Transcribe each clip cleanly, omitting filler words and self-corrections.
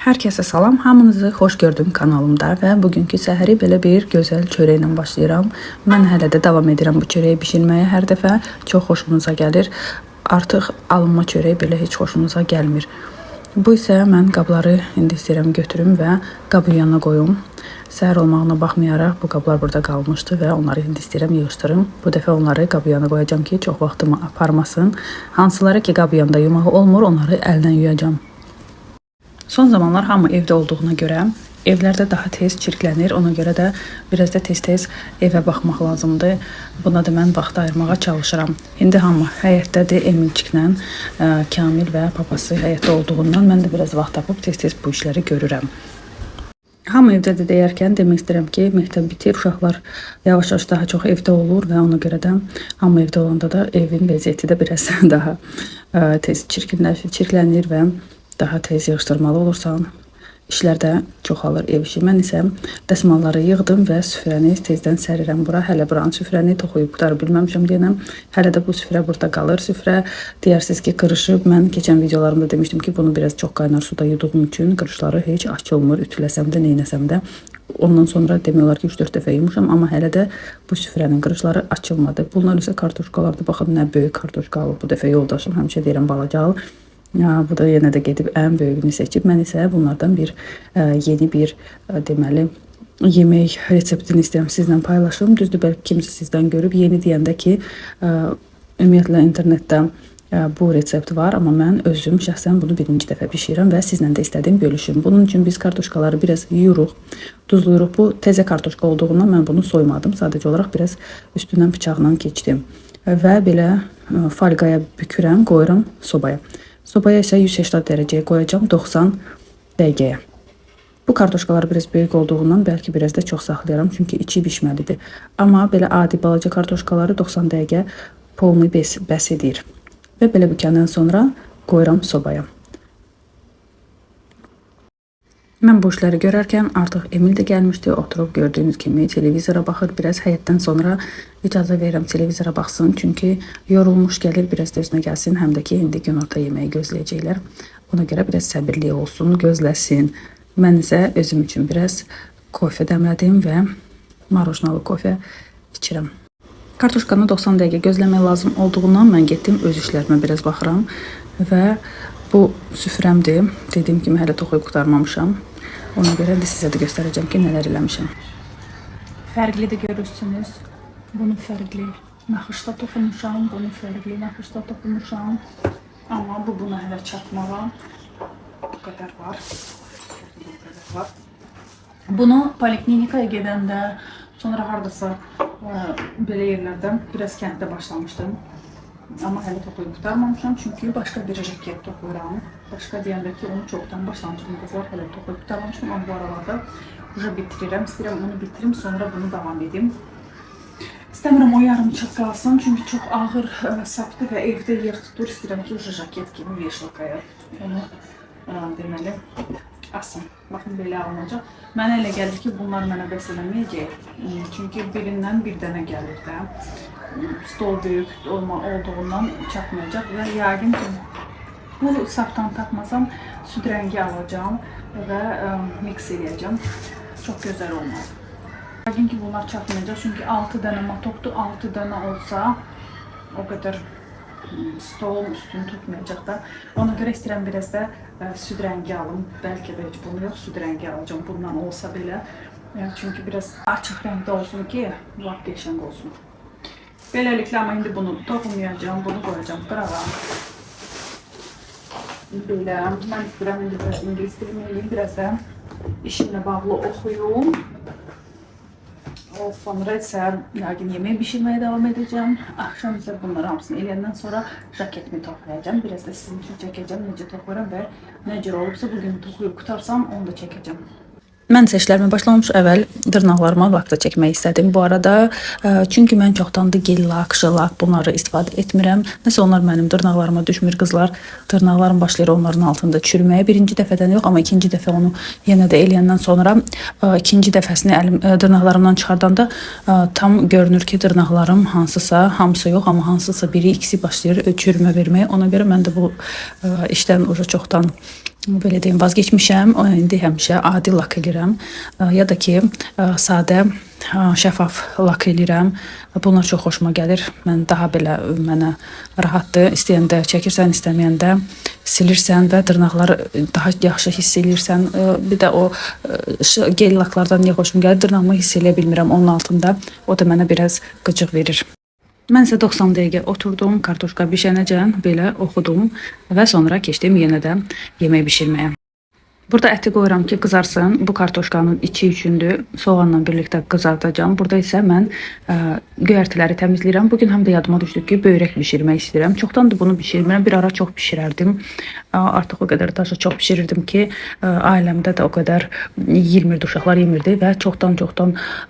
Hər kəsə salam, hamınızı xoş gördüm kanalımda və bugünkü səhəri belə bir gözəl çörəklə başlayıram. Mən hələ də davam edirəm bu çörəyi bişirməyə. Hər dəfə çox xoşunuza gəlir. Artıq alınma çörək belə heç xoşunuza gəlmir. Bu isə mən qabları indi istəyirəm götürüm və qabın yanına qoyum. Səhər olmağına baxmayaraq bu qablar burada qalmışdı və onları indi istəyirəm yığışdırım. Bu dəfə onları qabın yanına qoyacağam ki, çox vaxtımı aparmasın. Hansıları ki qabın yanında yumağı olmur, onları əllə yuyacağam. Son zamanlar hamı evdə olduğuna görə evlərdə daha tez çirklənir. Ona görə də biraz da tez-tez evə baxmaq lazımdır. Buna da mən vaxt ayırmağa çalışıram. İndi hamı həyətdədir, Emilçiklə, Kamil və papası həyətdə olduğundan mən də biraz vaxt tapıb tez-tez bu işləri görürəm. Hamı evdədir deyərkən demək istəyirəm ki, məktəb bitir, uşaqlar yavaş-yavaş daha çox evdə olur və ona görə də hamı evdə olanda da evin vəziyyəti də biraz daha tez çirklənir və daha tez yığışdırmalı olursan, işlər də çoxalır ev işi. Mən isə dəsmalları yığdım və süfrəni tezdən sərirəm bura. Hələ buranın süfrəni toxuyub qutarı bilməmişəm deyənəm. Hələ də bu süfrə burada qalır. Süfrə deyirsiniz ki, qırışıb. Mən keçən videolarımda demişdim ki, bunu biraz çox qaynar suda yuduğum üçün qırışları heç açılmır. Ütüləsəm də, neynəsəm də. Ondan sonra demək olar ki, 3-4 dəfə yumuşam, amma hələ də bu süfrənin qırışları açılmadı. Bunlar isə kartoşkalardır. Baxın, nə böyük kartoşka alıb bu dəfə yoldaşım. Həmişə deyirəm balaca al. Bu da yenə də gedib ən böyüyünü seçib. Mən isə bunlardan yeni bir deməli yemək reseptini istəyirəm sizlə paylaşım. Düzdür, bəlkə kimsə sizdən görüb yeni deyəndə ki, ümumiyyətlə internetdə bu resept var, amma mən özüm şəxsən bunu birinci dəfə bişirirəm və sizlə də istədiyim bölüşüm. Bunun üçün biz kartoşkaları biraz yuyuruq, duzluyuruq. Bu təzə kartoşka olduğundan mən bunu soymadım. Sadəcə olaraq biraz üstündən bıçaqla keçdim və belə folqaya bükürəm, qoyuram sobaya. Sobaya isə 180 dərəcəyə qoyacağım 90 dəqiqəyə. Bu kartoşkalar biraz böyük olduğundan bəlkə biraz da çox saxlayaram, çünki içi bişməlidir. Amma belə adi balaca kartoşkaları 90 dəqiqə polnu bəs edir. Və belə bükəndən sonra qoyuram sobaya. Mən bu işləri görərkən artıq Emil də gəlmişdi, oturub gördüyünüz kimi televizora baxır. Biraz həyətdən sonra icazə verirəm televizora baxsın, çünki yorulmuş gəlir, biraz da özünə gəlsin. Həm də ki, indi günorta yeməyi gözləyəcəklər. Ona görə biraz səbirli olsun, gözləsin. Mən isə özüm üçün biraz kofe dəmlədim və marojnalı kofe içirəm. Kartoşkanı 90 dəqiqə gözləmək lazım olduğundan mən getdim, öz işlərimə biraz baxıram və bu süfrəmdir. Dediyim kimi hələ toxuyub qutarmamışam. Ona görə də sizə də göstərəcəm ki, nələr eləmişəm. Fərqli də görürsünüz. Bunu fərqli naxışda toxumuşam, bunu fərqli naxışda toxumuşam. Amma bu buna hələ çatmağa bu qədər var. Bunu poliklinikaya gedəndə, sonra haradasa belə yerlərdə biraz kənddə başlamışdım. Amma hələ toxuyub qutarmamışam, çünki başqa bir raket toxuyuram. Başqa deyəndə ki, onu çoxdan başlamışdım. Qızlar hələ toxuyub qutarmamışdım, amma bu aralarda uca bitirirəm. İstəyirəm onu bitirim, sonra bunu davam edim. İstəmirəm o yarımçıq qalsın, çünki çox ağır sapdı və evdə yer tutur. İstəyirəm ki, uca jaket kimi veşlakaya onu deməli asın. Baxın, belə alınacaq. Mənə elə gəldi ki, bunlar mənə bəs eləməyəcək. Çünki birindən bir dənə gəlir də. Stol böyük olduğundan çatmayacaq və yəqin ki, bu sapdan tapmasam süd rəngi alacağım və mix edəcəm. Çox gözəl olmaz. Yəqin ki, bunlar çatmayacaq, çünki 6 dənə matokdur. 6 dənə olsa o qədər stolun üstünü tutmayacaq da. Ona görə istəyirəm biraz da süd rəngi alım. Bəlkə də heç bunu yox, süd rəngi alacağım bundan olsa belə. Çünki biraz açıq rəngdə olsun ki, lap qəşəng olsun. Beləliklə, amma indi bunu toxumayacağım, bunu qoyacağım qırağa. Belə, mən istəyirəm indi biraz ingilis dilimi eləyim, biraz da işimlə bağlı oxuyum. Sonra isə yəqin yemək bişirməyə davam edəcəm. Axşam isə bunları hamısını eləyəndən sonra jaketimi toxuyacağım. Biraz da sizin üçün çəkəcəm, necə toxuyuram və nə cür olubsa bugün toxuyub qutarsam onu da çəkəcəm. Mən isə işlərimə başlamamış əvvəl dırnaqlarıma lak da çəkmək istədim. Bu arada, çünki mən çoxdandır gel lak, şılak bunları istifadə etmirəm. Nəsə onlar mənim dırnaqlarıma düşmür, qızlar. Dırnaqlarım başlayır onların altında çürüməyə. Birinci dəfədən yox, amma ikinci dəfə onu yenə də eləyəndən sonra ikinci dəfəsini dırnaqlarımdan çıxardanda tam görünür ki, dırnaqlarım hansısa, hamısı yox, amma hansısa biri, ikisi başlayır çürümə verməyə. Ona görə mən də bu işdən çoxdan Belə deyim, vazgeçmişəm. İndi həmişə adi lak edirəm. Ya da ki, sadə şəffaf lak edirəm. Bunlar çox xoşuma gəlir. Mən daha belə mənə rahatdır. İstəyəndə çəkirsən, istəməyəndə silirsən və dırnaqları daha yaxşı hiss edirsən. Bir də o gel laklardan niyə xoşum gəlir? Dırnağımı hiss eləyə bilmirəm onun altında. O da mənə biraz qıcıq verir. Mən isə 90 dəqiqə oturdum, kartoşka bişənəcən belə oxudum və sonra keçdim yenə də yemək bişirməyə. Burada əti qoyuram ki, qızarsın. Bu kartoşkanın içi üçündür. Soğanla birlikdə qızardacağım. Burada isə mən göyərtiləri təmizləyirəm. Bugün həm də yadıma düşdü ki, böyrək bişirmək istəyirəm. Çoxdandır bunu bişirmirəm. Bir ara çox bişirərdim. Artıq o qədər daşı çox bişirirdim ki, ailəmdə də o qədər yemir, uşaqlar yemirdi və çoxdan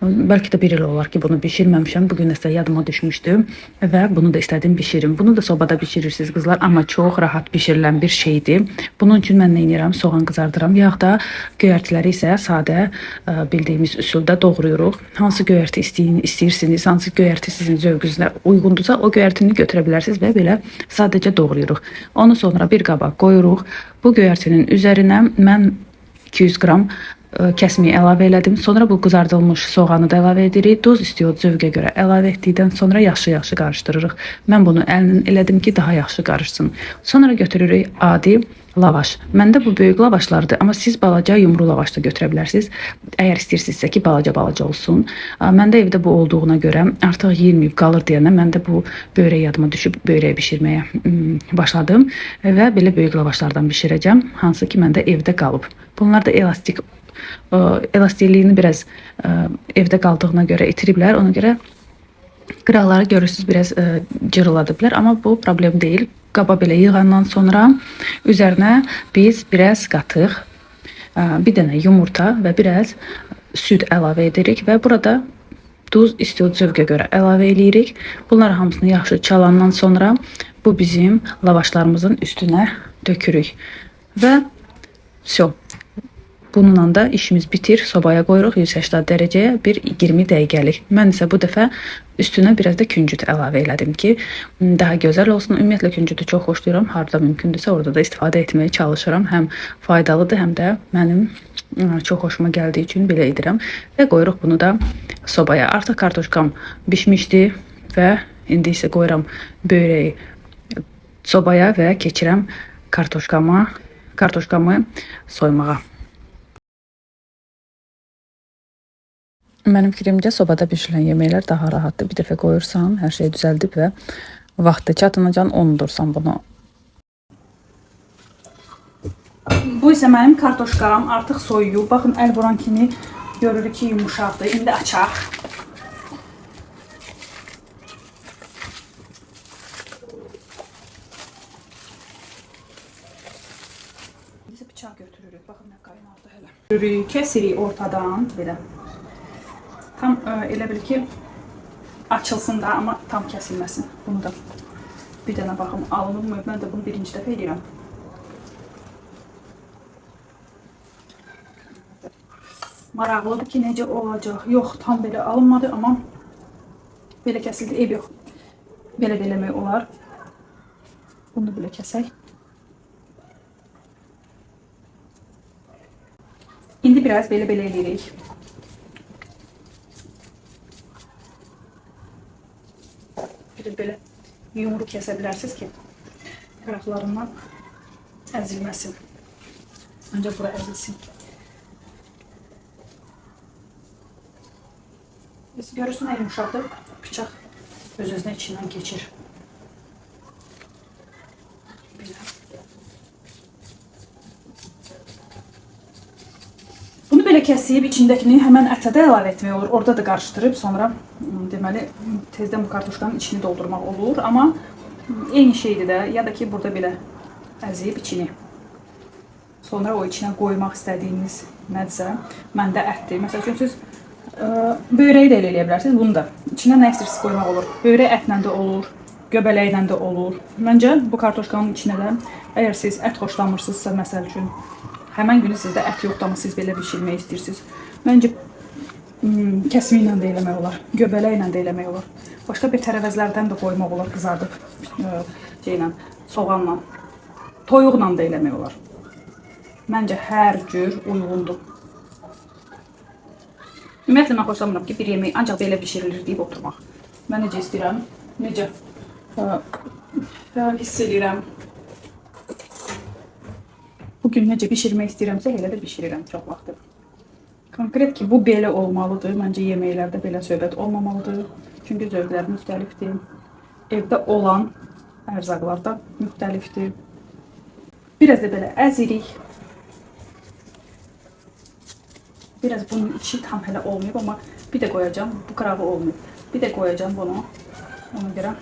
bəlkə də bir il olar ki, bunu bişirməmişəm. Bugün isə yadıma düşmüşdü və bunu da istədim bişirim. Bunu da sobada bişirirsiniz qızlar, amma çox rahat bişirilən bir şeydir. Bunun üçün mən nə edirəm? Soğan qızardıram. Yağda göyərtiləri isə sadə bildiyimiz üsulda doğrayırıq. Hansı göyərti istəyirsiniz, hansı göyərti sizin zövqünüzə uyğundursa o göyərtini götürə bilərsiniz və belə sadəcə doğrayırıq. Onu sonra bir qaba qoyuruq. Bu göyərtinin üzərinə mən 200 qram kəsmiyi əlavə elədim. Sonra bu qızardılmış soğanı da əlavə edirik. Duz istiyor zövqə görə əlavə etdikdən sonra yaxşı-yaxşı qarışdırırıq. Mən bunu əllə elədim ki, daha yaxşı qarışsın. Sonra götürürük adi lavaş. Məndə bu böyük lavaşlardır, amma siz balaca yumru lavaş da götürə bilərsiniz. Əgər istəyirsinizsə ki, balaca olsun. Məndə evdə bu olduğuna görə artıq yeyilməyib qalır deyəndə mən də bu böyrək yadıma düşüb böyrək bişirməyə başladım və belə böyük lavaşlardan bişirəcəm, hansı ki məndə evdə qalıb. Bunlar da elastikliyini biraz evdə qaldığına görə itiriblər. Ona görə qıraqları görürsünüz biraz cırıladıblar, amma bu problem deyil. Qaba belə yığandan sonra üzərinə biz biraz qatıq, bir dənə yumurta və biraz süd əlavə edirik və burada duz istiyor zövqə görə əlavə edirik. Bunları hamısını yaxşı çalandan sonra bu bizim lavaşlarımızın üstünə dökürük və vəsə. Bununla da işimiz bitir. Sobaya qoyuruq 180 dərəcəyə bir 20 dəqiqəlik. Mən isə bu dəfə üstünə biraz da küncüt əlavə elədim ki, daha gözəl olsun. Ümumiyyətlə küncütü çox xoşlayıram. Harda mümkündürsə orada da istifadə etməyə çalışıram. Həm faydalıdır, həm də mənim çox xoşuma gəldiyi üçün belə edirəm. Və qoyuruq bunu da sobaya. Artıq kartoşkam bişmişdi və indi isə qoyuram böyrəyi sobaya və keçirəm kartoşkamı soymağa. Mənim fikrimcə sobada bişirilən yeməklər daha rahatdır. Bir dəfə qoyursan, hər şey düzəldib və vaxtı çatınacan unudursan bunu. Bu isə mənim kartoşkam artıq soyuyub. Baxın, əl vuran kimi görürük ki, yumuşaqdır. İndi açaq. Biz bıçaq götürürük. Baxın, nə qaynardı hələ. Kəsirik ortadan belə. Tam elə bil ki, açılsın da, amma tam kəsilməsin. Bunu da bir dənə baxım alınıb. Mən də bunu birinci dəfə edirəm. Maraqlıdır ki, necə olacaq. Yox, tam belə alınmadı, amma belə kəsildi. Ev yox. Belə eləmək olar. Bunu belə kəsək. İndi biraz belə eləyirik. Belə yumru kəsə bilərsiniz ki, qıraqlarından əzilməsin. Ancaq bura əzilsin. Görürsün, nə yumuşaqdır, bıçaq öz-özünə içindən keçir. Bunu belə kəsib, içindəkini həmən ətə də əlavə etmək olur. Orada da qarışdırıb, sonra deməli, tezdən bu kartoşkanın içini doldurmaq olur. Amma eyni şeydir də, ya da ki, burada belə əzib içini. Sonra o içinə qoymaq istədiyiniz nədirsə, məndə ətdir. Məsəl üçün, siz böyrəyi də elə eləyə bilərsiniz, bunu da. İçinə nə istəyirsiniz qoymaq olur. Böyrək ətlə də olur, göbələklə də olur. Məncə, bu kartoşkanın içinə də, əgər siz ət xoşlamırsınızsa, məsəl üçün, həmən günü sizdə ət yoxdur, amma siz belə bişirmək istəyirsiniz. Məncə, kəsmi ilə də eləmək olar, göbələklə də eləmək olar. Başqa bir tərəvəzlərdən də qoymaq olar, qızardıb soğanla, toyuqla da eləmək olar. Məncə hər cür uyğundur. Ümumiyyətlə mən xoşlamıram ki, bir yemək ancaq belə bişirilir deyib oturmaq. Mən necə istəyirəm, necə hiss edirəm. Bugün necə bişirmək istəyirəmsə, elə də bişirirəm çox vaxtdır. Konkret ki, bu belə olmalıdır. Məncə yeməklərdə belə söhbət olmamalıdır. Çünki zövqlər müxtəlifdir. Evdə olan ərzaqlar da müxtəlifdir. Biraz da belə əzirik. Biraz bunun içi tam hələ olmayıb, amma bir də qoyacağım. Bu qırağı olmayıb. Bir də qoyacağım bunu. Ona görə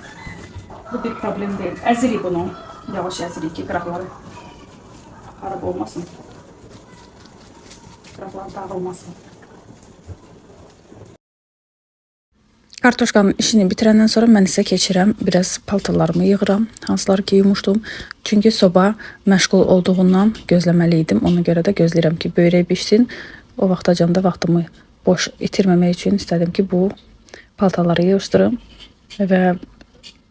bu bir problem deyil. Əzirik bunu. Yavaş əzirik ki, qıraqları xarab olmasın. Qıraqlar dağılmasın. Kartoşkanın işini bitirəndən sonra mən isə keçirəm, biraz paltarlarımı yığıram, hansıları ki yumuşdum. Çünki soba məşğul olduğundan gözləməli idim. Ona görə də gözləyirəm ki, börək bişsin. O vaxtacanda vaxtımı boş itirməmək üçün istədim ki, bu paltarları yığışdırım və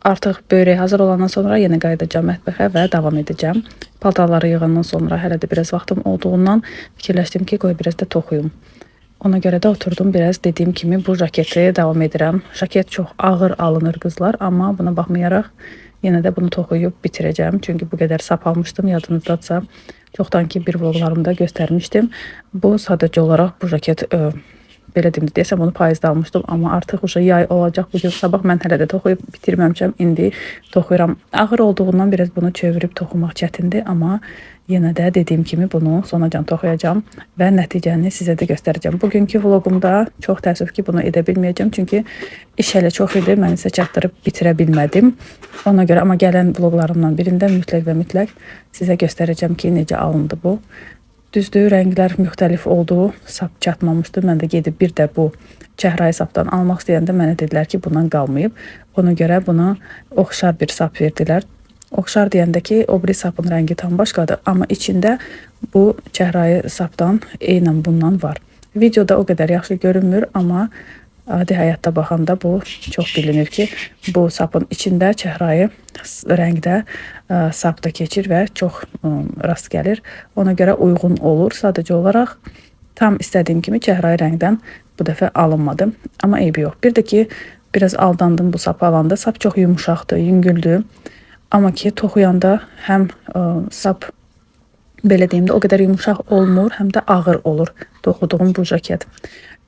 artıq börək hazır olandan sonra yenə qayıdacağım mətbəxə və davam edəcəm. Paltarları yığandan sonra hələ də biraz vaxtım olduğundan fikirləşdim ki, qoy biraz da toxuyum. Ona görə də oturdum, biraz dediyim kimi bu jaketi davam edirəm. Jaket çox ağır alınır qızlar, amma buna baxmayaraq yenə də bunu toxuyub bitirəcəm. Çünki bu qədər sap almışdım, yadınızdadsa çoxdan ki bir vloglarımda göstərmişdim. Bu sadəcə olaraq bu jaket belə deyim, deyəsəm onu payızda almışdım, amma artıq uşa yay olacaq. Bugün sabah mən hələ də toxuyub bitirməmişəm, indi toxuyuram. Ağır olduğundan biraz bunu çevirib toxumaq çətindir, amma yenə də dediyim kimi bunu sonacan toxuyacağım və nəticəni sizə də göstərəcəm. Bugünkü vlogumda çox təəssüf ki bunu edə bilməyəcəm, çünki iş hələ çox idi, mən isə çatdırıb bitirə bilmədim. Ona görə amma gələn vloglarımdan birində mütləq və mütləq sizə göstərəcəm ki, necə alındı bu. Düzdür, rənglər müxtəlif oldu, sap çatmamışdı. Mən də gedib bir də bu çəhrayı sapdan almaq istəyəndə mənə dedilər ki, bundan qalmayıb. Ona görə buna oxşar bir sap verdilər. Oxşar deyəndə ki, o biri sapın rəngi tam başqadır, amma içində bu çəhrayı sapdan eynən bundan var. Videoda o qədər yaxşı görünmür, amma adi həyatda baxanda bu çox bilinir ki, bu sapın içində çəhrayı rəngdə sap da keçir və çox rast gəlir. Ona görə uyğun olur. Sadəcə olaraq tam istədiyim kimi çəhrayı rəngdən bu dəfə alınmadı. Amma eybi yox. Bir də ki, biraz aldandım bu sapı alanda. Sap çox yumuşaqdır, yüngüldür. Amma ki, toxuyanda həm sap belə deyim də o qədər yumuşaq olmur, həm də ağır olur toxuduğum bu jaket.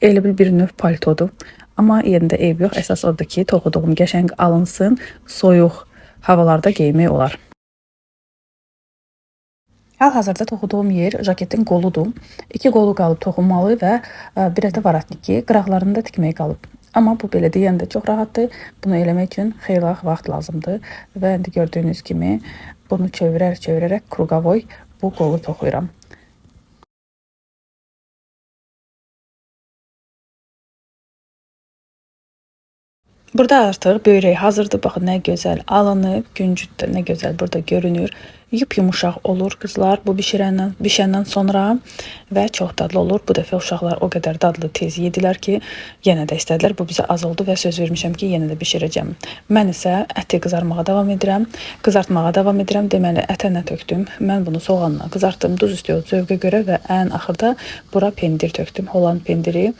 Elə bir növ paltodur. Amma yerində eyb yox. Əsas odur ki, toxuduğum qəşəng alınsın, soyuq havalarda geymək olar. Hal-hazırda toxuduğum yer jaketin qoludur. 2 qolu qalıb toxunmalı və biraz da varatniki, qıraqlarında tikmək qalıb. Amma bu belə deyəndə çox rahatdır. Bunu eləmək üçün xeyli vaxt lazımdır və indi gördüyünüz kimi bunu çevirərək kruqavoy bu qolu toxuyuram. Burada artıq börək hazırdır. Baxın, nə gözəl alınıb. Güncüd də nə gözəl burada görünür. Yumuşaq olur qızlar bu bişəndən sonra və çox dadlı olur. Bu dəfə uşaqlar o qədər dadlı tez yedilər ki, yenə də istədilər. Bu bizə az oldu və söz vermişəm ki, yenə də bişirəcəm. Mən isə əti qızartmağa davam edirəm. Deməli, ətə nə tökdüm? Mən bunu soğanla qızartdım, duz üstü zövqə görə və ən axırda bura pendir tökdüm, Holland pendiri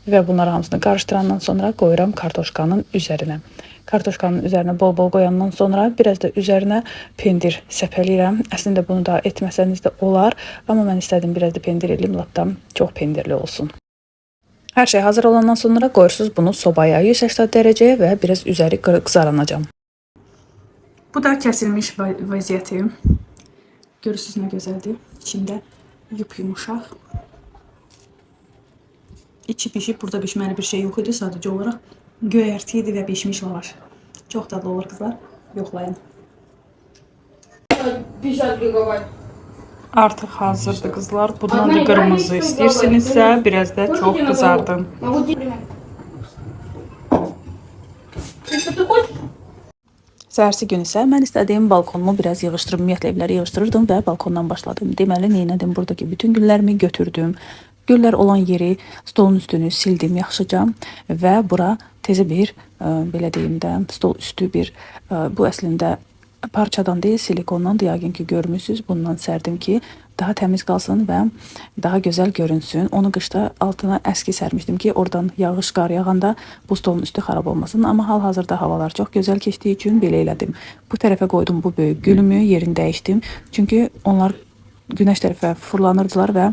və bunları hamısını qarışdırandan sonra qoyuram kartoşkanın üzərinə. Kartoşkanın üzərinə bol-bol qoyandan sonra biraz da üzərinə pendir səpələyirəm. Əslində bunu da etməsəniz də olar, amma mən istədim biraz da pendir eləyim, lattam çox pendirli olsun. Hər şey hazır olandan sonra qoyursunuz bunu sobaya 180 dərəcəyə və biraz üzəri qızaracaq. Bu da kəsilmiş vəziyyəti. Görürsünüz nə gözəldir. İçində yumuşaq. İçi pişib, burada bişməli bir şey yox idi, sadəcə olaraq göyərti idi və bişmiş lavaş. Çox dadlı olur qızlar, yoxlayın. Artıq hazırdır qızlar. Bundan da qırmızı istəyirsinizsə, biraz da çox qızardın. Səhərsi gün isə mən istədiyim balkonumu biraz yığışdırıb, ümumiyyətlə evləri yığışdırırdım və balkondan başladım. Deməli, neynədim? Buradakı bütün güllərimi götürdüm. Güllər olan yeri, stolun üstünü sildim yaxşıca və bura tezə bir, belə deyim də, stol üstü bir, bu əslində parçadan deyil, silikondan, yəqin ki görmüsünüz. Bundan sərdim ki, daha təmiz qalsın və daha gözəl görünsün. Onu qışda altına əski sərmişdim ki, oradan yağış, qar yağanda bu stolun üstü xarab olmasın. Amma hal-hazırda havalar çox gözəl keçdiyi üçün belə elədim. Bu tərəfə qoydum bu böyük gülümü, yerini dəyişdim. Çünki onlar günəş tərəfə fırlanırdılar və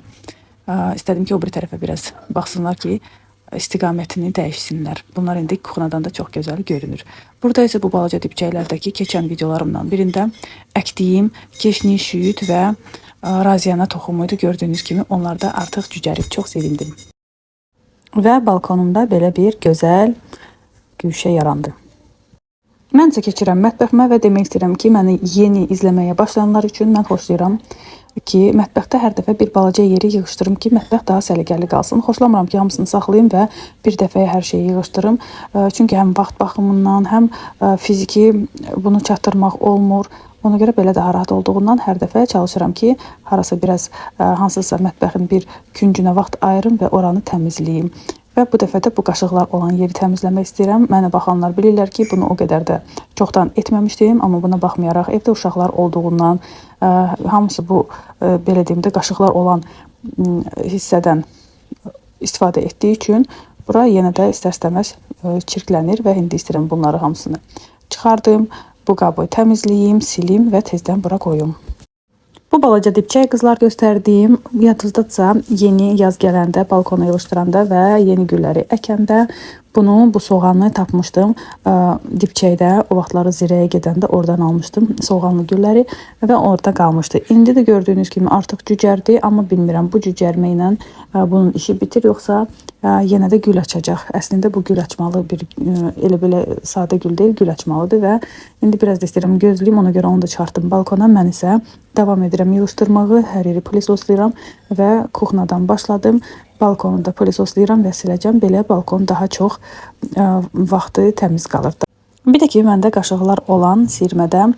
istədim ki, o bir tərəfə biraz baxsınlar ki, istiqamətini dəyişsinlər. Bunlar indi kuxnadan da çox gözəl görünür. Burada isə bu balaca dibçəklərdəki keçən videolarımdan birində əkdiyim keşniş, şüyüt və raziyana toxumuydu. Gördüyünüz kimi onlar da artıq cücərib, çox sevindim. Və balkonumda belə bir gözəl güşə yarandı. Mən isə keçirəm mətbəximə və demək istəyirəm ki, məni yeni izləməyə başlayanlar üçün mən xoşlayıram ki, mətbəxdə hər dəfə bir balaca yeri yığışdırım ki, mətbəx daha səliqəli qalsın. Xoşlamıram ki, hamısını saxlayım və bir dəfəyə hər şeyi yığışdırım. Çünki həm vaxt baxımından, həm fiziki bunu çatdırmaq olmur. Ona görə belə daha rahat olduğundan hər dəfə çalışıram ki, harasa biraz hansısa mətbəxin bir küncünə vaxt ayırım və oranı təmizləyim. Və bu dəfə də bu qaşıqlar olan yeri təmizləmək istəyirəm. Mənə baxanlar bilirlər ki, bunu o qədər də çoxdan etməmişdim, amma buna baxmayaraq evdə uşaqlar olduğundan, hamısı bu belə deyim də qaşıqlar olan hissədən istifadə etdiyi üçün bura yenə də istər-istəməz çirklənir və indi istəyirəm bunları hamısını çıxardım, bu qabı təmizləyim, silim və tezdən bura qoyum. Bu balaca dibçək qızlar göstərdiyim, yadınızdadsa yeni yaz gələndə, balkona yığışdıranda və yeni gülləri əkəndə bu soğanı tapmışdım dibçəkdə. O vaxtları Zirəyə gedəndə oradan almışdım soğanlı gülləri və orada qalmışdı. İndi də gördüyünüz kimi artıq cücərdi, amma bilmirəm bu cücərmə ilə bunun işi bitir, yoxsa yenə də gül açacaq. Əslində bu gül açmalı bir elə belə sadə gül deyil, gül açmalıdır və indi biraz da istəyirəm gözləyim, ona görə onu da çıxartdım balkona. Mən isə davam edirəm yığışdırmağı, hər yeri plisoslayıram və kuxnadan başladım. Balkonu da plisoslayıram və siləcəm. Belə balkon daha çox vaxtı təmiz qalır. Bir də ki, məndə qaşıqlar olan sirmədə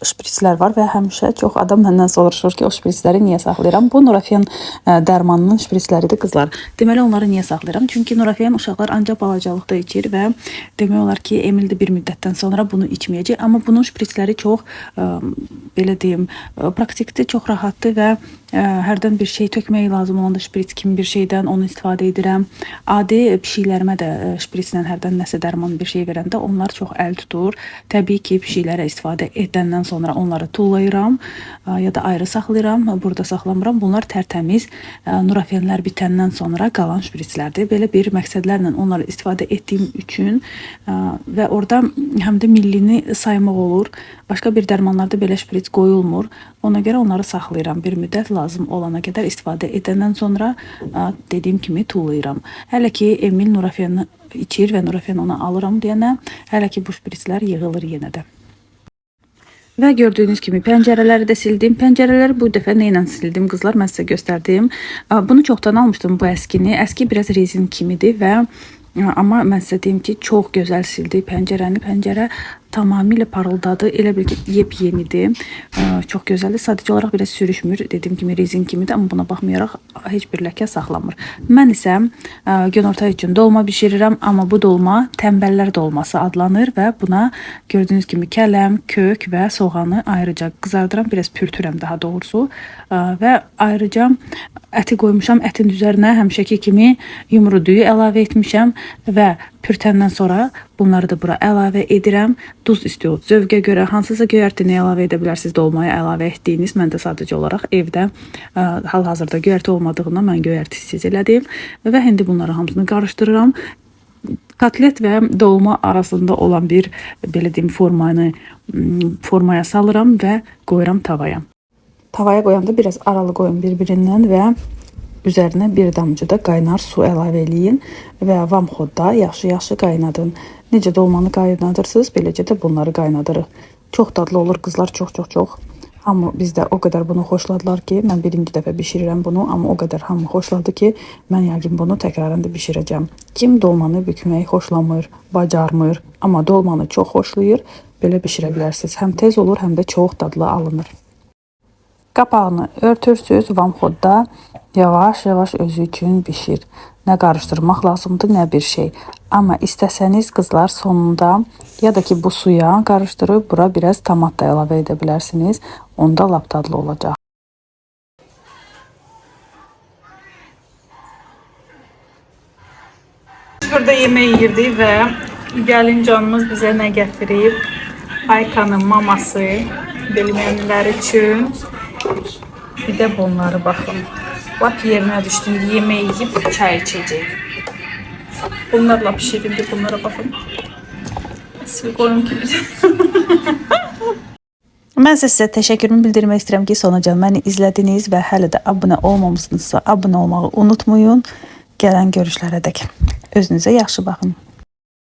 şpritslər var və həmişə çox adam məndən soruşur ki, o şpritsləri niyə saxlayıram? Bu Nurafen dərmanının şpritsləridir qızlar. Deməli onları niyə saxlayıram? Çünki Nurafen uşaqlar ancaq balacalıqda içir və demək olar ki, Emil də bir müddətdən sonra bunu içməyəcək. Amma bunun şpritsləri çox belə deyim, praktikdir, çox rahatdır və hərdən bir şey tökmək lazım olanda şprits kimi bir şeydən onu istifadə edirəm. Adi pişiklərimə də şpritslə hərdən nəsə dərman bir şey verəndə onlar çox əl tutur. Təbii ki, pişiklərə istifadə edəndən sonra onları tullayıram ya da ayrı saxlayıram. Burada saxlamıram. Bunlar tərtəmiz Nurafenlər bitəndən sonra qalan şpritslərdir. Belə bir məqsədlərlə onları istifadə etdiyim üçün və orada həm də millini saymaq olur. Başqa bir dərmanlarda belə şprits qoyulmur. Ona görə onları saxlayıram. Bir müddət lazım olana qədər istifadə edəndən sonra dediyim kimi tullayıram. Hələ ki Emil Nurafeni içir və Nurafen ona alıram deyənə, hələ ki bu şpritslər yığılır yenə də. Və gördüyünüz kimi pəncərələri də sildim. Pəncərələri bu dəfə nə ilə sildim qızlar, mən sizə göstərdim. Bunu çoxdan almışdım bu əskini. Əski biraz rezin kimidir və amma mən sizə deyim ki, çox gözəl sildi pəncərəni. Pəncərə tamamilə parıldadı. Elə bil ki, yepyenidir. Çox gözəldir. Sadəcə olaraq biraz sürüşmür. Dediyim kimi rezin kimidir, amma buna baxmayaraq heç bir ləkə saxlamır. Mən isə günorta üçün dolma bişirirəm, amma bu dolma tənbəllər dolması adlanır və buna gördüyünüz kimi kələm, kök və soğanı ayrıca qızardıram. Biraz pürtürəm daha doğrusu və ayrıca əti qoymuşam. Ətin üzərinə həmişəki kimi yumru düyü əlavə etmişəm və pürtəndən sonra bunları da bura əlavə edirəm. Duz istiyor zövqə görə, hansısa göyərtini əlavə edə bilərsiniz dolmaya əlavə etdiyiniz. Mən də sadəcə olaraq evdə hal-hazırda göyərti olmadığından mən göyərtisiz elədim və indi bunları hamısını qarışdırıram. Kotlet və dolma arasında olan bir belə deyim formaya salıram və qoyuram tavaya. Tavaya qoyanda biraz aralı qoyun bir-birindən və üzərinə bir damcı da qaynar su əlavə eləyin və vamxodda yaxşı-yaxşı qaynadın. Necə dolmanı qaynadırsınız, beləcə də bunları qaynadırıq. Çox dadlı olur qızlar, çox. Amma bizdə o qədər bunu xoşladılar ki, mən birinci dəfə bişirirəm bunu, amma o qədər hamı xoşladı ki, mən yəqin bunu təkrarında bişirəcəm. Kim dolmanı bükməyi xoşlamır, bacarmır, amma dolmanı çox xoşlayır, belə bişirə bilərsiniz. Həm tez olur, həm də çox dadlı alınır. Qapağını örtürsüz, vamxodda yavaş-yavaş özü üçün bişir. Nə qarışdırmaq lazımdır, nə bir şey. Amma istəsəniz qızlar sonunda ya da ki bu suya qarışdırıb bura biraz tomat da əlavə edə bilərsiniz. Onda lap dadlı olacaq. Burada yemək yirdi və gəlin canımız bizə nə gətirib? Aykanın maması bilməyənlər üçün. Bir də bunları baxın. Lap yerinə düşdüm. Yemək yiyib çay içəcək. Bunlar lap şirindir. Bunlara baxın. Əsl qoyun kimidir. Mən sizə təşəkkürümü bildirmək istəyirəm ki, sonuca məni izlədiniz və hələ də abunə olmamışsınızsa abunə olmağı unutmayın. Gələn görüşlərə dək özünüzə yaxşı baxın.